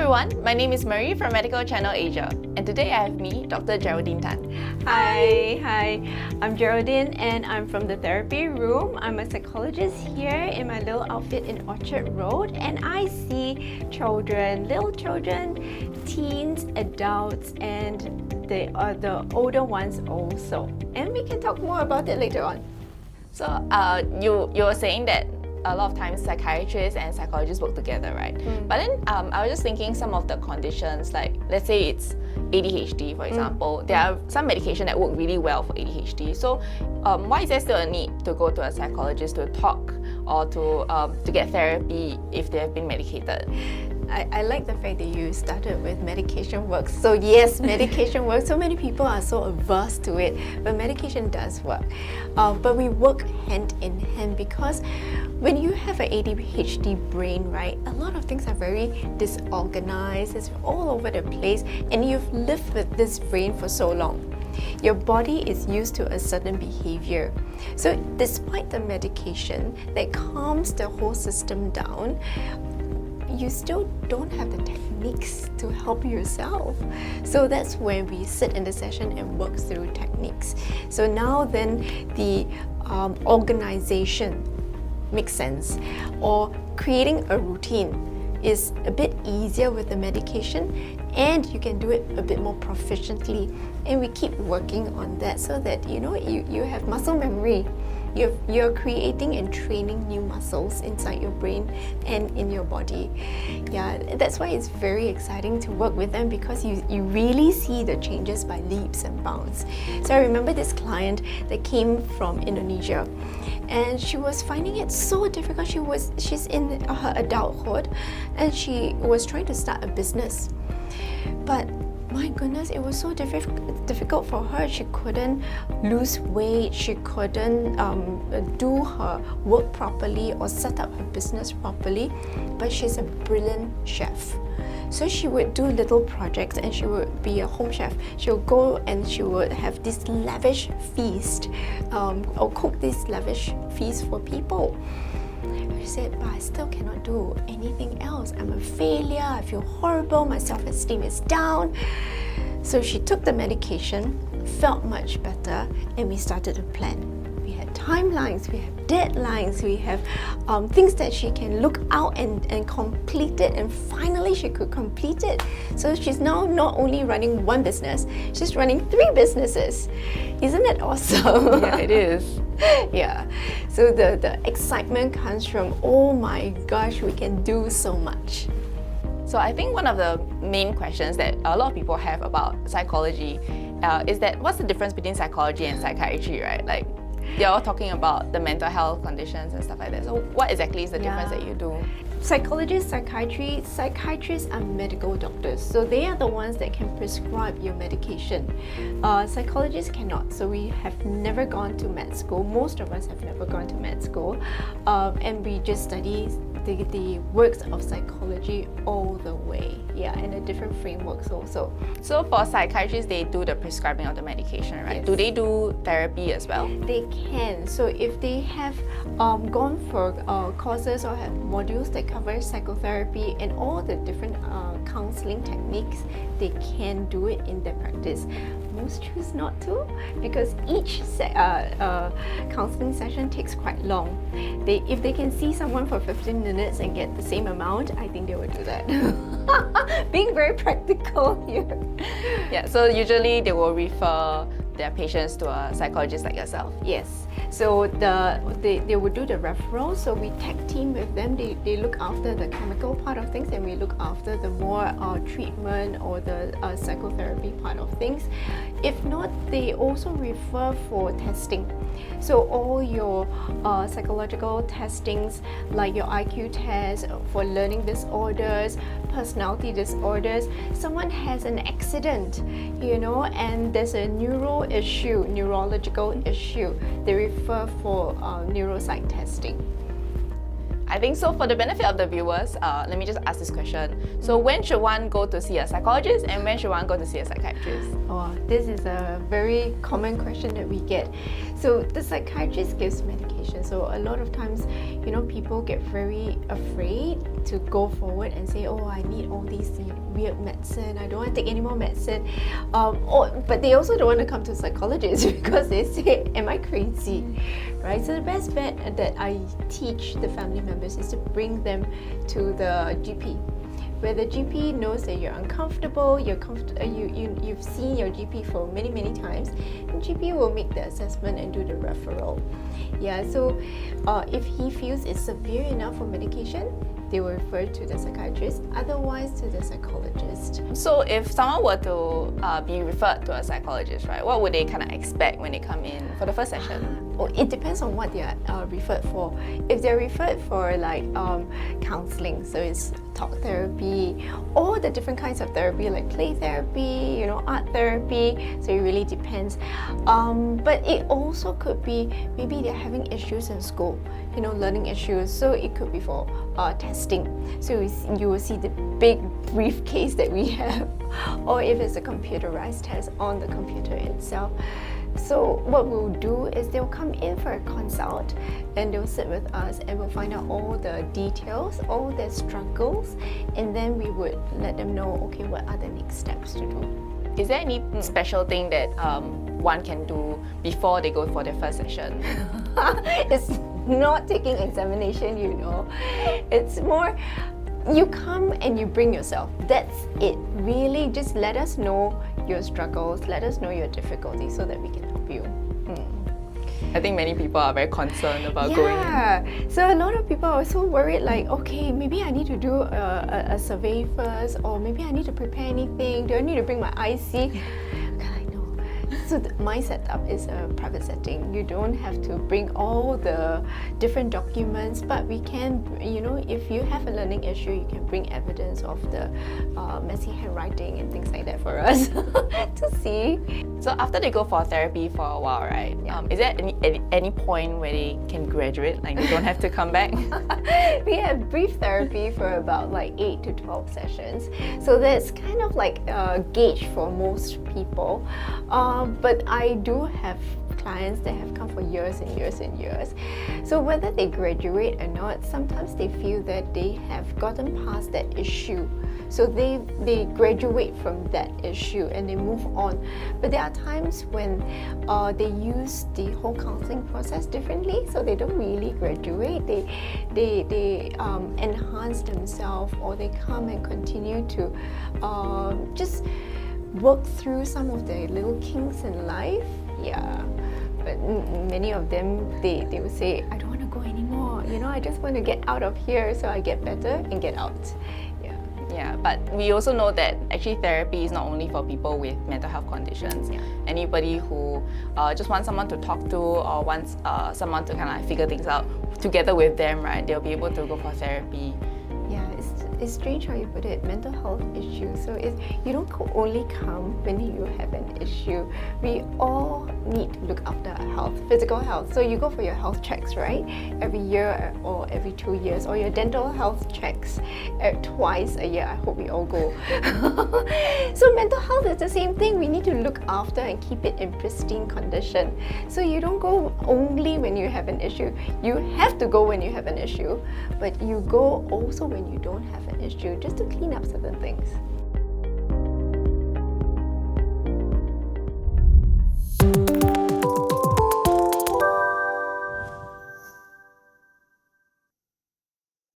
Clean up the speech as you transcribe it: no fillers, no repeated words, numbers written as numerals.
everyone, my name is Marie from Medical Channel Asia, and today I have me, Dr. Geraldine Tan. Hi, I'm Geraldine and I'm from the therapy room. I'm a psychologist here in my little outfit in Orchard Road, and I see children, little children, teens, adults, and the older ones also. And we can talk more about it later on. So you were saying that a lot of times psychiatrists and psychologists work together, right? But then I was just thinking some of the conditions, like let's say it's ADHD, for example. There are some medication that work really well for ADHD. So why is there still a need to go to a psychologist to talk or to get therapy if they have been medicated? I like the fact that you started with medication works. So yes, medication works. So many people are so averse to it, but medication does work. But we work hand in hand because when you have an ADHD brain, right, a lot of things are very disorganized, it's all over the place, and you've lived with this brain for so long. Your body is used to a certain behavior. So despite the medication that calms the whole system down, you still don't have the techniques to help yourself. So that's when we sit in the session and work through techniques. So now then the organization makes sense, or creating a routine is a bit easier with the medication, and you can do it a bit more proficiently, and we keep working on that so that you have muscle memory. You're creating and training new muscles inside your brain and in your body. Yeah, that's why it's very exciting to work with them, because you really see the changes by leaps and bounds. So I remember this client that came from Indonesia, and she was finding it so difficult. She's in her adulthood, and she was trying to start a business. But my goodness, it was so difficult for her. She couldn't lose weight, she couldn't do her work properly or set up her business properly, but she's a brilliant chef. So she would do little projects, and she would be a home chef. She would go and she would have this lavish feast, or cook this lavish feast for people. She said, but I still cannot do anything else. I'm a failure, I feel horrible, my self-esteem is down. So she took the medication, felt much better, and we started to plan. We had timelines, we have deadlines, we have things that she can look out and complete it, and finally she could complete it. So she's now not only running one business, she's running 3 businesses. Isn't it awesome? Yeah, it is. Yeah, so the excitement comes from, oh my gosh, we can do so much. So I think one of the main questions that a lot of people have about psychology is that what's the difference between psychology and psychiatry, right? Like, they're all talking about the mental health conditions and stuff like that. So what exactly is the difference that you do? Psychologists, psychiatrists are medical doctors, so they are the ones that can prescribe your medication. Psychologists cannot, so we have never gone to med school. Most of us have never gone to med school, and we just study the works of psychology all the way. Yeah, and the different frameworks also. So for psychiatrists, they do the prescribing of the medication, right? Yes. Do they do therapy as well? They can. So if they have gone for courses or have modules that cover psychotherapy and all the different counseling techniques, they can do it in their practice. Most choose not to, because each counseling session takes quite long. If they can see someone for 15 minutes and get the same amount, I think they would do that. Being very practical here. Yeah, so usually they will refer their patients to a psychologist like yourself. Yes. So they would do the referral, so we tag team with them. They look after the chemical part of things, and we look after the more treatment or the psychotherapy part of things. If not, they also refer for testing. So all your psychological testings, like your IQ test for learning disorders, personality disorders. Someone has an accident, and there's a neurological issue. They refer for neuropsych testing. I think so. For the benefit of the viewers, let me just ask this question. So when should one go to see a psychologist, and when should one go to see a psychiatrist? Oh, this is a very common question that we get. So the psychiatrist gives medication. medication. So a lot of times, people get very afraid to go forward and say, oh, I need all these weird medicine, I don't want to take any more medicine. But they also don't want to come to psychologists because they say, am I crazy? Right? So the best bet that I teach the family members is to bring them to the GP, where the GP knows that you're uncomfortable, you've seen your GP for many, many times, and GP will make the assessment and do the referral. Yeah, so if he feels it's severe enough for medication, they will refer to the psychiatrist, otherwise to the psychologist. So if someone were to be referred to a psychologist, right, what would they kind of expect when they come in for the first session? Well, it depends on what they are referred for. If they're referred for like counseling, so it's talk therapy, or the different kinds of therapy like play therapy, art therapy, so it really depends. But it also could be maybe they're having issues in school, learning issues, so it could be for testing. So you will see the big briefcase that we have, or if it's a computerized test on the computer itself. So what we'll do is they'll come in for a consult and they'll sit with us and we'll find out all the details, all their struggles, and then we would let them know, okay, what are the next steps to do. Is there any special thing that one can do before they go for their first session? It's not taking examination, It's more, you come and you bring yourself. That's it. Really, just let us know your struggles, let us know your difficulties so that we can help you. I think many people are very concerned about going in. Yeah, so a lot of people are so worried, like, okay, maybe I need to do a survey first, or maybe I need to prepare anything. Do I need to bring my IC? So my setup is a private setting. You don't have to bring all the different documents, but we can, if you have a learning issue, you can bring evidence of the messy handwriting and things like that for us to see. So after they go for therapy for a while, right? Yeah. Is there any point where they can graduate? Like they don't have to come back? We have brief therapy for about like 8 to 12 sessions. So that's kind of like a gauge for most people. But I do have clients that have come for years and years and years. So whether they graduate or not, sometimes they feel that they have gotten past that issue. So they graduate from that issue and they move on. But there are times when they use the whole counseling process differently, so they don't really graduate. They enhance themselves, or they come and continue to just work through some of the little kinks in life. Yeah, but many of them, they will say, I don't want to go anymore, I just want to get out of here, so I get better and get out. Yeah, but we also know that actually therapy is not only for people with mental health conditions. Yeah. Anybody who just wants someone to talk to, or wants someone to kind of like figure things out together with them, right? They'll be able to go for therapy. Yeah, it's strange how you put it, mental health issues. So you don't only come when you have an issue. We all need to look after our health, physical health. So you go for your health checks, right? Every year or every 2 years, or your dental health checks twice a year. I hope we all go. So mental health is the same thing. We need to look after and keep it in pristine condition. So you don't go only when you have an issue. You have to go when you have an issue, but you go also when you don't have an issue, just to clean up certain things.